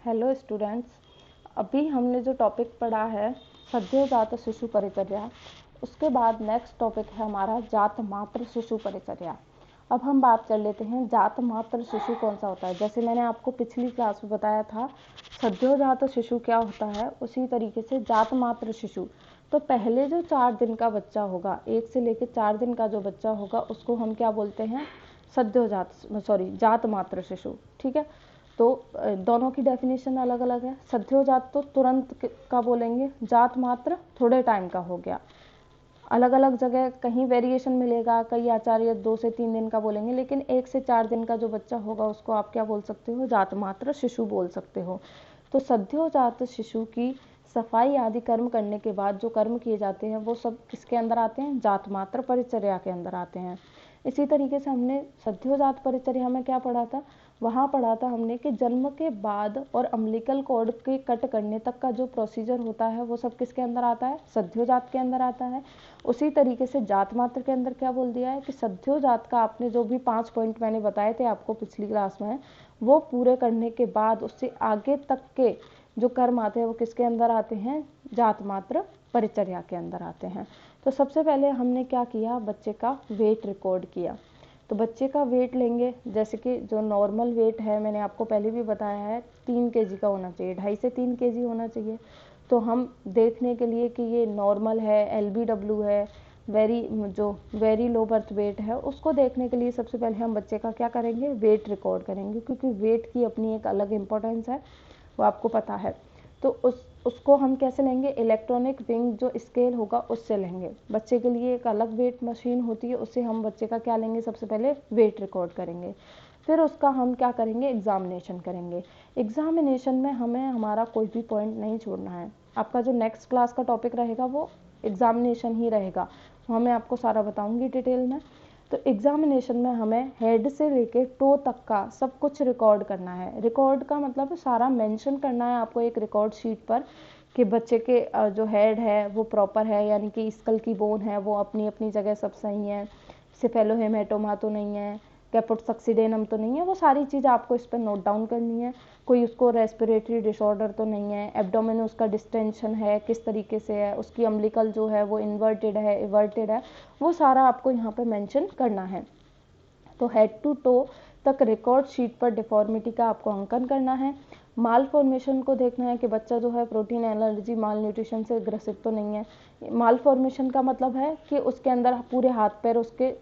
Hello students, अभी हमने जो टॉपिक पढ़ा है सद्योजात शिशु परिचर्या, उसके बाद नेक्स्ट टॉपिक है हमारा जात मात्र शिशु परिचर्या। अब हम बात कर लेते हैं जात मात्र शिशु कौन सा होता है। जैसे मैंने आपको पिछली क्लास में बताया था सद्योजात शिशु क्या होता है, उसी तरीके से जात मात्र शिशु। तो पहले जो 4 दिन का बच्चा होगा, 1 से लेकर 4 दिन का जो बच्चा होगा, उसको हम क्या बोलते हैं, जात मात्र शिशु। ठीक है, तो दोनों की डेफिनेशन अलग अलग है। सद्योजात तो तुरंत का बोलेंगे, जात मात्र थोड़े टाइम का हो गया। अलग अलग जगह कहीं वेरिएशन मिलेगा, कई आचार्य 2 से 3 दिन का बोलेंगे, लेकिन 1 से 4 दिन का जो बच्चा होगा उसको आप क्या बोल सकते हो, जात मात्र शिशु बोल सकते हो। तो सद्योजात शिशु की सफाई आदि कर्म करने के बाद जो कर्म किए जाते हैं वो सब किसके अंदर आते हैं, जात मात्र परिचर्या के अंदर आते हैं। इसी तरीके से हमने सद्योजात परिचर्या में क्या पढ़ा था, वहाँ पढ़ा था हमने कि जन्म के बाद और अम्बिलिकल कॉर्ड के कट करने तक का जो प्रोसीजर होता है वो सब किसके अंदर आता है, सद्योजात के अंदर आता है। उसी तरीके से जात मात्र के अंदर क्या बोल दिया है कि सद्योजात का आपने जो भी 5 पॉइंट मैंने बताए थे आपको पिछली क्लास में, वो पूरे करने के बाद उससे आगे तक के जो कर्म आते हैं वो किसके अंदर आते हैं, जात मात्र परिचर्या के अंदर आते हैं। तो सबसे पहले हमने क्या किया, बच्चे का वेट रिकॉर्ड किया। तो बच्चे का वेट लेंगे, जैसे कि जो नॉर्मल वेट है मैंने आपको पहले भी बताया है 3 kg का होना चाहिए, 2.5 से 3 kg होना चाहिए। तो हम देखने के लिए कि ये नॉर्मल है, LBW है, वेरी लो बर्थ वेट है, उसको देखने के लिए सबसे पहले हम बच्चे का क्या करेंगे, वेट रिकॉर्ड करेंगे, क्योंकि वेट की अपनी एक अलग इंपॉर्टेंस है, वो आपको पता है। तो उसको हम कैसे लेंगे, इलेक्ट्रॉनिक विंग जो स्केल होगा उससे लेंगे। बच्चे के लिए एक अलग वेट मशीन होती है, उससे हम बच्चे का क्या लेंगे, सबसे पहले वेट रिकॉर्ड करेंगे। फिर उसका हम क्या करेंगे, एग्जामिनेशन करेंगे। एग्जामिनेशन में हमें हमारा कोई भी पॉइंट नहीं छोड़ना है। आपका जो नेक्स्ट क्लास का टॉपिक रहेगा वो एग्जामिनेशन ही रहेगा, वहाँ मैं आपको सारा बताऊंगी डिटेल में। तो एग्जामिनेशन में हमें हेड से लेके टो तक का सब कुछ रिकॉर्ड करना है। रिकॉर्ड का मतलब सारा मेंशन करना है आपको एक रिकॉर्ड शीट पर कि बच्चे के जो हेड है वो प्रॉपर है, यानी कि स्कल की बोन है वो अपनी अपनी जगह सब सही है, सेफेलोहेमेटोमा तो नहीं है, कैपुट सक्सीडेनम तो नहीं है, वो सारी चीज़ आपको इस पर नोट डाउन करनी है। कोई उसको रेस्पिरेटरी डिसऑर्डर तो नहीं है, एब्डोमेन उसका डिस्टेंशन है किस तरीके से है, उसकी अम्बिलिकल जो है वो इन्वर्टेड है इवर्टेड है, वो सारा आपको यहाँ पे मेंशन करना है। तो हेड टू टो तक रिकॉर्ड शीट पर डिफॉर्मिटी का आपको अंकन करना है। माल फॉर्मेशन को देखना है कि बच्चा जो है प्रोटीन एलर्जी माल न्यूट्रिशन से ग्रसित तो नहीं है। माल फॉर्मेशन का मतलब है कि उसके अंदर पूरे हाथ पैर उसके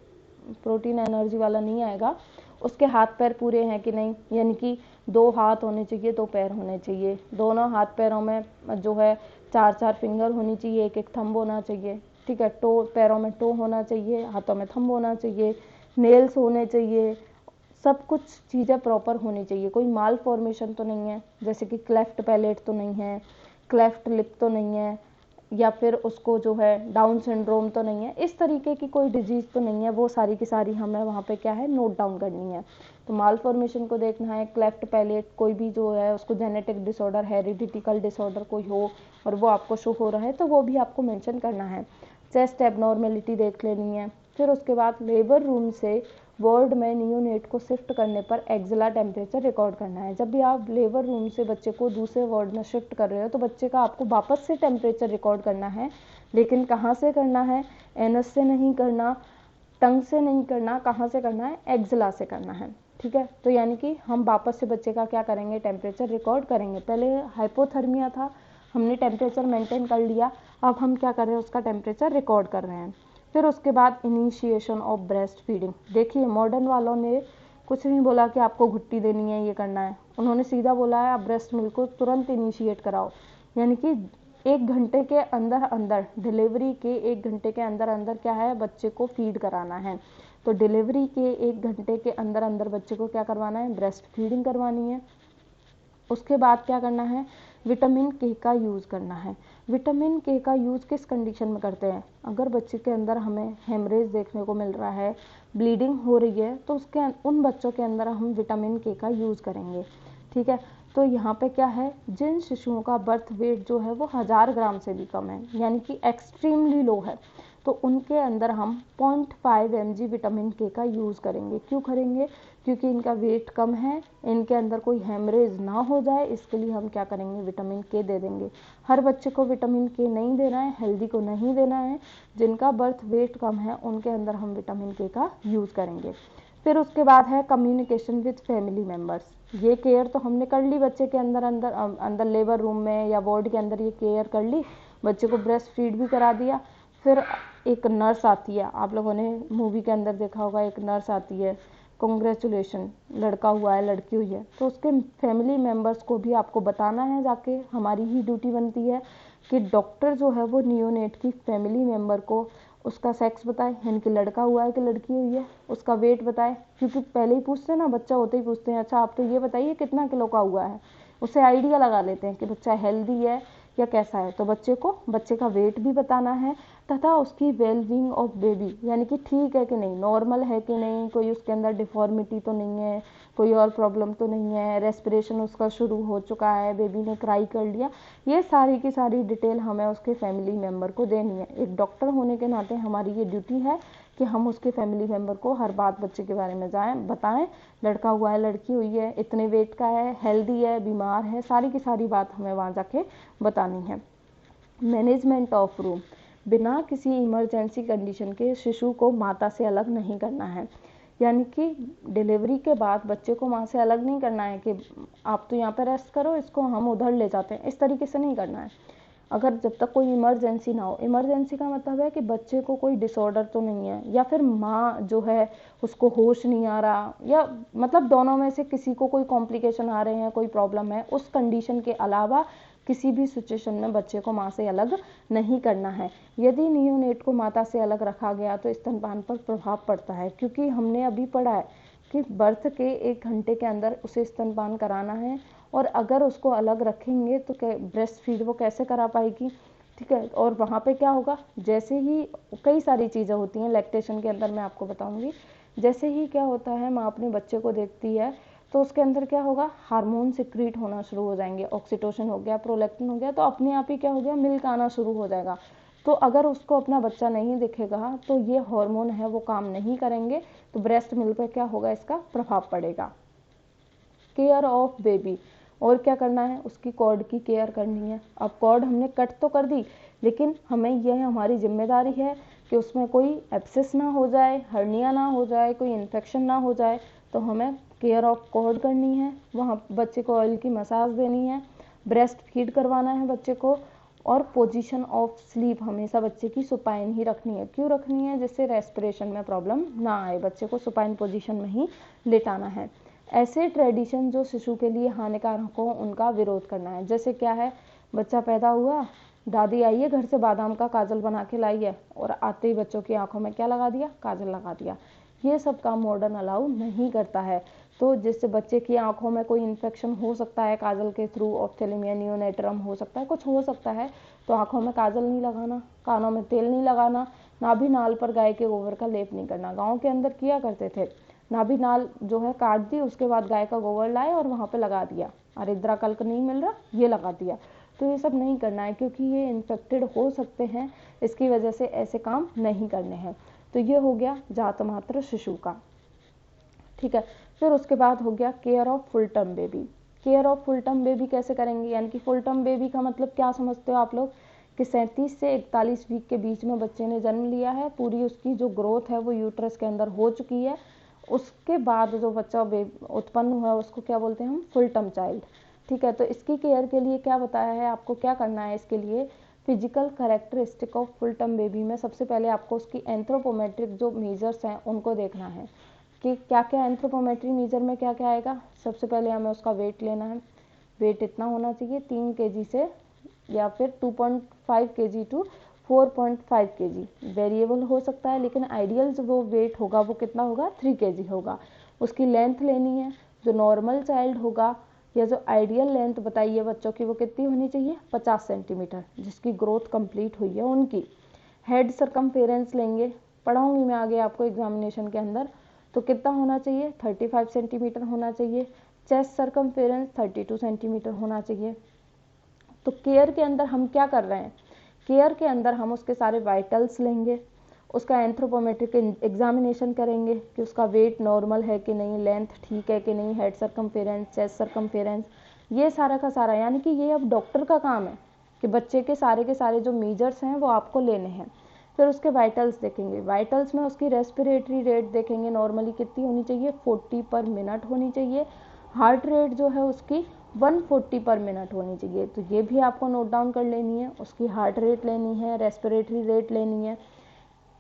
प्रोटीन एनर्जी वाला नहीं आएगा, उसके हाथ पैर पूरे हैं कि नहीं, यानी कि 2 हाथ होने चाहिए, 2 पैर होने चाहिए, दोनों हाथ पैरों में जो है 4-4 फिंगर होनी चाहिए, एक एक थंब होना चाहिए। ठीक है, टो पैरों में टो होना चाहिए, हाथों में थंब होना चाहिए, नेल्स होने चाहिए, सब कुछ चीज़ें प्रॉपर होनी चाहिए। कोई माल फॉर्मेशन तो नहीं है, जैसे कि क्लेफ्ट पैलेट तो नहीं है, क्लेफ्ट लिप तो नहीं है, या फिर उसको जो है डाउन सिंड्रोम तो नहीं है, इस तरीके की कोई डिजीज़ तो नहीं है, वो सारी की सारी हमें वहाँ पे क्या है, नोट डाउन करनी है। तो माल फॉर्मेशन को देखना है, क्लेफ्ट पैलेट कोई भी जो है उसको जेनेटिक डिसऑर्डर, हेरिडिटिकल डिसऑर्डर कोई हो और वो आपको शो हो रहा है तो वो भी आपको मेंशन करना है। चेस्ट एबनॉर्मेलिटी देख लेनी है। फिर उसके बाद लेबर रूम से वार्ड में नियोनेट को शिफ्ट करने पर एक्जिला टेम्परेचर रिकॉर्ड करना है। जब भी आप लेबर रूम से बच्चे को दूसरे वार्ड में शिफ्ट कर रहे हो तो बच्चे का आपको वापस से टेम्परेचर रिकॉर्ड करना है, लेकिन कहाँ से करना है, एनस से नहीं करना, टंग से नहीं करना, कहाँ से करना है, एक्जिला से करना है। ठीक है, तो यानी कि हम वापस से बच्चे का क्या करेंगे, टेम्परेचर रिकॉर्ड करेंगे। पहले हाइपोथर्मिया था, हमने टेम्परेचर मेंटेन कर लिया, अब हम क्या कर रहे हैं, उसका टेम्परेचर रिकॉर्ड कर रहे हैं। फिर उसके बाद इनिशिएशन ऑफ ब्रेस्ट फीडिंग। देखिए मॉडर्न वालों ने कुछ नहीं बोला कि आपको घुट्टी देनी है, ये करना है, उन्होंने सीधा बोला है आप ब्रेस्ट मिल्क को तुरंत इनिशिएट कराओ, यानी कि 1 घंटे के अंदर अंदर, डिलीवरी के 1 घंटे के अंदर अंदर क्या है, बच्चे को फीड कराना है। तो डिलीवरी के 1 घंटे के अंदर अंदर बच्चे को क्या करवाना है, ब्रेस्ट फीडिंग करवानी है। उसके बाद क्या करना है, विटामिन के का यूज़ करना है। विटामिन के का यूज़ किस कंडीशन में करते हैं, अगर बच्चे के अंदर हमें हेमरेज देखने को मिल रहा है, ब्लीडिंग हो रही है, तो उसके उन बच्चों के अंदर हम विटामिन के का यूज़ करेंगे। ठीक है, तो यहाँ पे क्या है, जिन शिशुओं का बर्थ वेट जो है वो 1000 ग्राम से भी कम है, यानी कि एक्सट्रीमली लो है, तो उनके अंदर हम 0.5 mg विटामिन के का यूज़ करेंगे। क्यों करेंगे, क्योंकि इनका वेट कम है, इनके अंदर कोई हेमरेज ना हो जाए, इसके लिए हम क्या करेंगे, विटामिन के दे देंगे। हर बच्चे को विटामिन के नहीं देना है, हेल्दी को नहीं देना है, जिनका बर्थ वेट कम है उनके अंदर हम विटामिन के का यूज़ करेंगे। फिर उसके बाद है कम्युनिकेशन विद फैमिली मेम्बर्स। ये केयर तो हमने कर ली बच्चे के अंदर लेबर रूम में या वार्ड के अंदर ये केयर कर ली, बच्चे को ब्रेस्ट फीड भी करा दिया। फिर एक नर्स आती है, आप लोगों ने मूवी के अंदर देखा होगा, एक नर्स आती है, कॉन्ग्रेचुलेशन लड़का हुआ है लड़की हुई है, तो उसके फैमिली मेम्बर्स को भी आपको बताना है जाके, हमारी ही ड्यूटी बनती है कि डॉक्टर जो है वो नियोनेट की फैमिली मेम्बर को उसका सेक्स बताए, यानी कि लड़का हुआ है कि लड़की हुई है, उसका वेट बताए, क्योंकि पहले ही पूछते हैं ना, बच्चा होते ही पूछते हैं अच्छा आप तो ये बताइए कितना किलो का हुआ है, उससे आइडिया लगा लेते हैं कि बच्चा हेल्दी है या कैसा है। तो बच्चे का वेट भी बताना है तथा उसकी वेलबींग ऑफ बेबी, यानी कि ठीक है कि नहीं, नॉर्मल है कि नहीं, कोई उसके अंदर डिफॉर्मिटी तो नहीं है, कोई और प्रॉब्लम तो नहीं है, रेस्पिरेशन उसका शुरू हो चुका है, बेबी ने क्राई कर लिया, ये सारी की सारी डिटेल हमें उसके फैमिली मेम्बर को देनी है। एक डॉक्टर होने के नाते हमारी ये ड्यूटी है कि हम उसके फैमिली मेम्बर को हर बात बच्चे के बारे में बताएं, लड़का हुआ है लड़की हुई है, इतने वेट का है, हेल्दी है, बीमार है, सारी की सारी बात हमें वहाँ जाके बतानी है। मैनेजमेंट ऑफ रूम, बिना किसी इमरजेंसी कंडीशन के शिशु को माता से अलग नहीं करना है, यानी कि डिलीवरी के बाद बच्चे को माँ से अलग नहीं करना है कि आप तो यहाँ पे रेस्ट करो, इसको हम उधर ले जाते हैं, इस तरीके से नहीं करना है। अगर जब तक कोई इमरजेंसी ना हो, इमरजेंसी का मतलब है कि बच्चे को कोई डिसऑर्डर तो नहीं है, या फिर माँ जो है उसको होश नहीं आ रहा, या मतलब दोनों में से किसी को कोई कॉम्प्लिकेशन आ रहे हैं, कोई प्रॉब्लम है, उस कंडीशन के अलावा किसी भी सिचुएशन में बच्चे को माँ से अलग नहीं करना है। यदि नियोनेट को माता से अलग रखा गया तो स्तनपान पर प्रभाव पड़ता है, क्योंकि हमने अभी पढ़ा है कि बर्थ के 1 घंटे के अंदर उसे स्तनपान कराना है, और अगर उसको अलग रखेंगे तो ब्रेस्ट फीड वो कैसे करा पाएगी, ठीक है। और वहाँ पे क्या होगा, जैसे ही कई सारी चीज़ें होती हैं लैक्टेशन के अंदर, मैं आपको बताऊंगी, जैसे ही क्या होता है माँ अपने बच्चे को देखती है तो उसके अंदर क्या होगा, हार्मोन सिक्रीट होना शुरू हो जाएंगे, ऑक्सीटोसिन हो गया, प्रोलैक्टिन हो गया, तो अपने आप ही क्या हो गया, मिल्क आना शुरू हो जाएगा। तो अगर उसको अपना बच्चा नहीं दिखेगा तो ये हार्मोन है वो काम नहीं करेंगे, तो ब्रेस्ट मिल्क पे क्या होगा, इसका प्रभाव पड़ेगा। केयर ऑफ बेबी, और क्या करना है, उसकी कॉर्ड की केयर करनी है। अब कॉर्ड हमने कट तो कर दी, लेकिन हमें यह हमारी जिम्मेदारी है कि उसमें कोई एब्सेस ना हो जाए, हर्निया ना हो जाए, कोई इन्फेक्शन ना हो जाए, तो हमें केयर ऑफ कॉर्ड करनी है, वहाँ बच्चे को ऑयल की मसाज देनी है, ब्रेस्ट फीड करवाना है बच्चे को, और पोजीशन ऑफ स्लीप हमेशा बच्चे की सुपाइन ही रखनी है। क्यों रखनी है, जिससे रेस्पिरेशन में प्रॉब्लम ना आए, बच्चे को सुपाइन पोजीशन में ही लेटाना है। ऐसे ट्रेडिशन जो शिशु के लिए हानिकारक हो उनका विरोध करना है। जैसे क्या है, बच्चा पैदा हुआ, दादी आई है घर से बादाम का काजल बना के लाई है, और आते ही बच्चों की आंखों में क्या लगा दिया, काजल लगा दिया, ये सब काम मॉडर्न अलाउ नहीं करता है। तो जिससे बच्चे की आंखों में कोई इन्फेक्शन हो सकता है काजल के थ्रू, ऑप्थेल्मिया नियोनेट्रम हो सकता है, कुछ हो सकता है, तो आंखों में काजल नहीं लगाना, कानों में तेल नहीं लगाना, नाभि नाल पर गाय के गोबर का लेप नहीं करना। गाँव के अंदर किया करते थे, नाभि नाल जो है काट दी, उसके बाद गाय का गोबर लाए और वहाँ पे लगा दिया, अरिद्रा कल्क नहीं मिल रहा, ये लगा दिया। तो ये सब नहीं करना है, क्योंकि ये इन्फेक्टेड हो सकते हैं, इसकी वजह से ऐसे काम नहीं करने हैं। तो ये हो गया जात मात्र शिशु का, ठीक है। फिर उसके बाद हो गया care of full term baby. Care of full term baby कैसे करेंगे, यानी कि फुल टर्म बेबी का मतलब क्या समझते हो आप लोग, कि 37 से 41 वीक के बीच में बच्चे ने जन्म लिया है, पूरी उसकी जो ग्रोथ है वो यूट्रस के अंदर हो चुकी है, उसके बाद जो बच्चा उत्पन्न हुआ उसको क्या बोलते हैं हम, फुल टर्म चाइल्ड, ठीक है। तो इसकी केयर के लिए क्या बताया है आपको, क्या करना है इसके लिए, physical characteristic of full term baby में सबसे पहले आपको उसकी एंथ्रोपोमेट्रिक जो मेजर्स हैं उनको देखना है कि क्या क्या एंथ्रोपोमेट्री मेजर में क्या क्या आएगा। सबसे पहले हमें उसका वेट लेना है, वेट इतना होना चाहिए 3 kg से, या फिर 2.5 kg टू 4.5 kg, वेरिएबल हो सकता है, लेकिन आइडियल जो वेट होगा वो कितना होगा, 3 kg होगा। उसकी लेंथ लेनी है, जो नॉर्मल चाइल्ड होगा या जो आइडियल लेंथ बताइए बच्चों की वो कितनी होनी चाहिए, 50 सेंटीमीटर, जिसकी ग्रोथ कंप्लीट हुई है उनकी। हेड सरकमफेरेंस लेंगे, पढ़ाऊंगी मैं आगे आपको एग्जामिनेशन के अंदर, तो कितना होना चाहिए, 35 सेंटीमीटर होना चाहिए। चेस्ट सरकमफेरेंस 32 सेंटीमीटर होना चाहिए। तो केयर के अंदर हम क्या कर रहे हैं, केयर के अंदर हम उसके सारे वाइटल्स लेंगे, उसका एंथ्रोपोमेट्रिक एग्जामिनेशन करेंगे कि उसका वेट नॉर्मल है कि नहीं, लेंथ ठीक है कि नहीं, हेड सरकमफेरेंस, चेस्ट सरकमफेरेंस, ये सारा का सारा, यानी कि ये अब डॉक्टर का काम है कि बच्चे के सारे जो मेजर्स हैं वो आपको लेने हैं। फिर उसके वाइटल्स देखेंगे, वाइटल्स में उसकी रेस्पिरेटरी रेट देखेंगे, नॉर्मली कितनी होनी चाहिए, 40 पर मिनट होनी चाहिए। हार्ट रेट जो है उसकी 140 पर मिनट होनी चाहिए, तो ये भी आपको नोट डाउन कर लेनी है। उसकी हार्ट रेट लेनी है, रेस्पिरेटरी रेट लेनी है।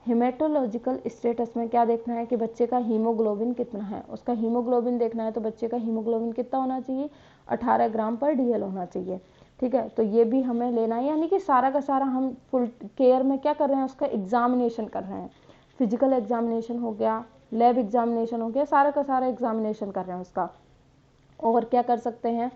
हेमेटोलॉजिकल स्टेटस में क्या देखना है कि बच्चे का हीमोग्लोबिन कितना है, उसका हीमोग्लोबिन देखना है, तो बच्चे का हीमोग्लोबिन कितना होना चाहिए, 18 ग्राम पर DL होना चाहिए। ठीक है, तो ये भी हमें लेना है, यानी कि सारा का सारा हम फुल केयर में क्या कर रहे हैं, उसका एग्जामिनेशन कर रहे हैं। फिजिकल एग्जामिनेशन हो गया, लैब एग्जामिनेशन हो गया, सारा का सारा एग्जामिनेशन कर रहे हैं उसका। और क्या कर सकते हैं,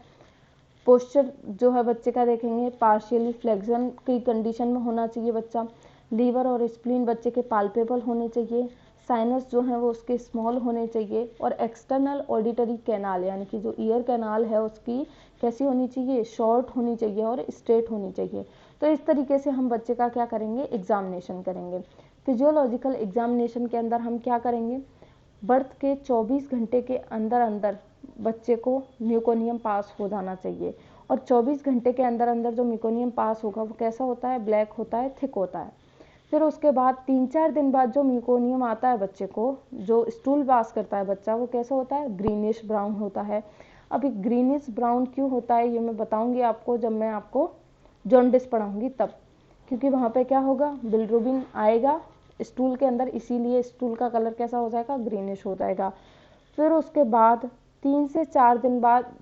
पोस्चर जो है बच्चे का देखेंगे, पार्शियली फ्लेक्शन की कंडीशन में होना चाहिए बच्चा। लीवर और स्प्लीन बच्चे के पाल्पेबल होने चाहिए। साइनस जो है वो उसके स्मॉल होने चाहिए। और एक्सटर्नल ऑडिटरी कैनाल, यानी कि जो ईयर कैनाल है उसकी कैसी होनी चाहिए, शॉर्ट होनी चाहिए और स्ट्रेट होनी चाहिए। तो इस तरीके से हम बच्चे का क्या करेंगे, एग्जामिनेशन करेंगे। फिजियोलॉजिकल एग्जामिनेशन के अंदर हम क्या करेंगे, बर्थ के 24 घंटे के अंदर अंदर बच्चे को म्यूकोनियम पास हो जाना चाहिए। और 24 घंटे के अंदर अंदर जो म्यूकोनियम पास होगा वो कैसा होता है, ब्लैक होता है, थिक होता है। फिर उसके बाद 3-4 दिन बाद जो म्यूकोनियम आता है बच्चे को, जो स्टूल पास करता है बच्चा, वो कैसा होता है, ग्रीनिश ब्राउन होता है। अब ग्रीनिश ब्राउन क्यों होता है ये मैं बताऊंगी आपको जब मैं आपको जॉन्डिस पढ़ाऊंगी तब, क्योंकि वहाँ पे क्या होगा, बिलिरुबिन आएगा स्टूल के अंदर, इसीलिए स्टूल का कलर कैसा हो जाएगा, ग्रीनिश हो जाएगा। फिर उसके बाद 3 से 4 दिन बाद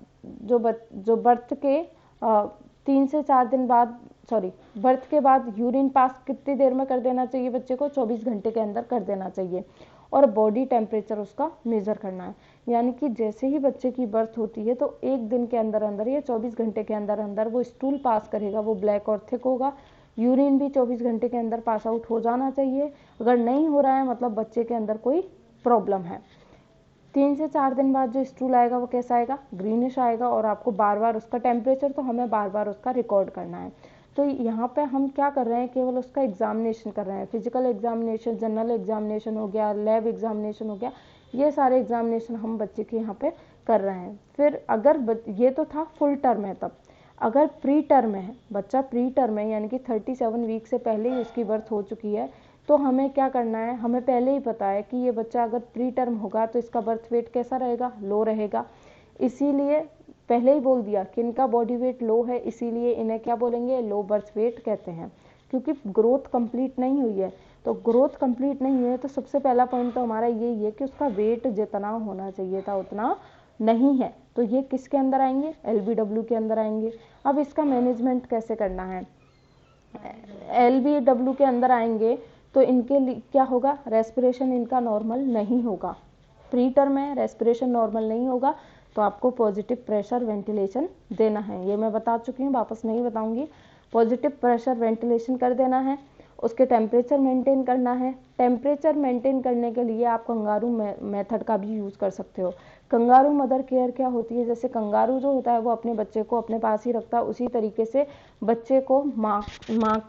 जो बर्थ के 3 से 4 दिन बाद बर्थ के बाद यूरिन पास कितनी देर में कर देना चाहिए बच्चे को, 24 घंटे के अंदर कर देना चाहिए। और बॉडी टेम्परेचर उसका मेजर करना है, यानी कि जैसे ही बच्चे की बर्थ होती है तो 1 दिन के अंदर अंदर या 24 घंटे के अंदर अंदर वो स्टूल पास करेगा, वो ब्लैक और थिक होगा। यूरिन भी 24 घंटे के अंदर पास आउट हो जाना चाहिए। अगर नहीं हो रहा है मतलब बच्चे के अंदर कोई प्रॉब्लम है। 3 से 4 दिन बाद जो स्टूल आएगा वो कैसा आएगा, ग्रीनिश आएगा। और आपको बार बार उसका टेम्परेचर तो हमें बार बार उसका रिकॉर्ड करना है। तो यहाँ पे हम क्या कर रहे हैं, केवल उसका एग्जामिनेशन कर रहे हैं। फिजिकल एग्जामिनेशन, जनरल एग्जामिनेशन हो गया, लैब एग्जामिनेशन हो गया, ये सारे एग्जामिनेशन हम बच्चे के यहाँ पे कर रहे हैं। फिर अगर ये तो था फुल टर्म है, तब अगर प्री टर्म है, बच्चा प्री टर्म है यानी कि 37 वीक से पहले ही उसकी बर्थ हो चुकी है, तो हमें क्या करना है, हमें पहले ही पता है कि ये बच्चा अगर प्री टर्म होगा तो इसका बर्थ वेट कैसा रहेगा, लो रहेगा। इसीलिए पहले ही बोल दिया कि इनका बॉडी वेट लो है, इसीलिए इन्हें क्या बोलेंगे, लो बर्थ वेट कहते हैं, क्योंकि ग्रोथ कंप्लीट नहीं हुई है। तो ग्रोथ कंप्लीट नहीं हुई है तो सबसे पहला पॉइंट तो हमारा यही है कि उसका वेट जितना होना चाहिए था उतना नहीं है। तो ये किसके अंदर आएंगे, LBW के अंदर आएंगे। अब इसका मैनेजमेंट कैसे करना है, LBW के अंदर आएंगे तो इनके लिए क्या होगा, रेस्पिरेशन इनका नॉर्मल नहीं होगा। प्री टर्म में रेस्पिरेशन नॉर्मल नहीं होगा तो आपको पॉजिटिव प्रेशर वेंटिलेशन देना है, ये मैं बता चुकी हूँ, वापस नहीं बताऊंगी। पॉजिटिव प्रेशर वेंटिलेशन कर देना है। उसके टेम्परेचर मेंटेन करना है। टेम्परेचर मेंटेन करने के लिए आप कंगारू मेथड का भी यूज़ कर सकते हो। कंगारू मदर केयर क्या होती है, जैसे कंगारू जो होता है वो अपने बच्चे को अपने पास ही रखता है, उसी तरीके से बच्चे को माँ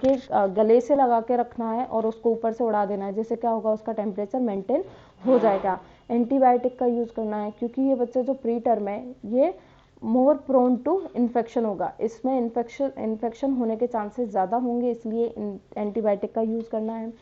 के गले से लगा के रखना है और उसको ऊपर से उड़ा देना है, जिससे क्या होगा, उसका टेम्परेचर मेंटेन हो जाएगा। एंटीबायोटिक का यूज़ करना है, क्योंकि ये बच्चा जो प्री टर्म है ये मोर प्रोन टू इन्फेक्शन होगा, इसमें इन्फेक्शन होने के चांसेस ज़्यादा होंगे, इसलिए एंटीबायोटिक का यूज़ करना है।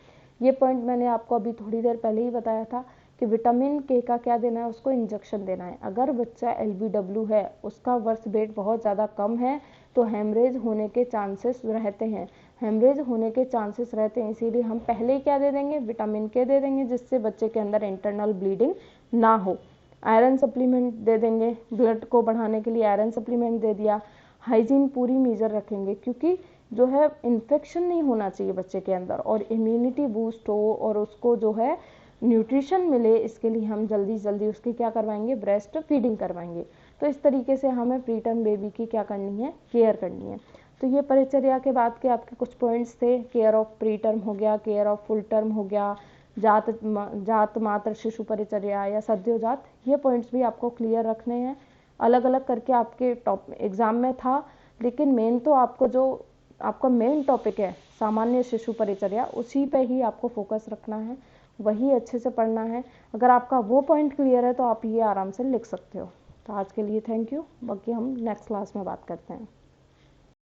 ये पॉइंट मैंने आपको अभी थोड़ी देर पहले ही बताया था कि विटामिन के का क्या देना है, उसको इंजेक्शन देना है। अगर बच्चा LBW है, उसका बर्थ वेट बहुत ज़्यादा कम है तो हेमरेज होने के चांसेस रहते हैं, हेमरेज होने के चांसेस रहते हैं, इसीलिए हम पहले ही क्या दे देंगे, विटामिन के दे देंगे, जिससे बच्चे के अंदर इंटरनल ब्लीडिंग ना हो। आयरन सप्लीमेंट दे देंगे, ब्लड को बढ़ाने के लिए आयरन सप्लीमेंट दे दिया। हाइजीन पूरी मेजर रखेंगे, क्योंकि जो है इन्फेक्शन नहीं होना चाहिए बच्चे के अंदर और इम्यूनिटी बूस्ट हो और उसको जो है न्यूट्रिशन मिले, इसके लिए हम जल्दी जल्दी उसकी क्या करवाएंगे, ब्रेस्ट फीडिंग करवाएंगे। तो इस तरीके से हमें प्री टर्म बेबी की क्या करनी है, केयर करनी है। तो ये परिचर्या के बाद के आपके कुछ पॉइंट्स थे, केयर ऑफ प्री टर्म हो गया, केयर ऑफ फुल टर्म हो गया, जात मात्र शिशु परिचर्या या सद्योजात, ये पॉइंट्स भी आपको क्लियर रखने हैं। अलग अलग करके आपके एग्जाम में था, लेकिन मेन तो आपको जो आपका मेन टॉपिक है सामान्य शिशु परिचर्या, उसी पे ही आपको फोकस रखना है, वही अच्छे से पढ़ना है। अगर आपका वो पॉइंट क्लियर है तो आप ये आराम से लिख सकते हो। तो आज के लिए थैंक यू, बाकी हम नेक्स्ट क्लास में बात करते हैं।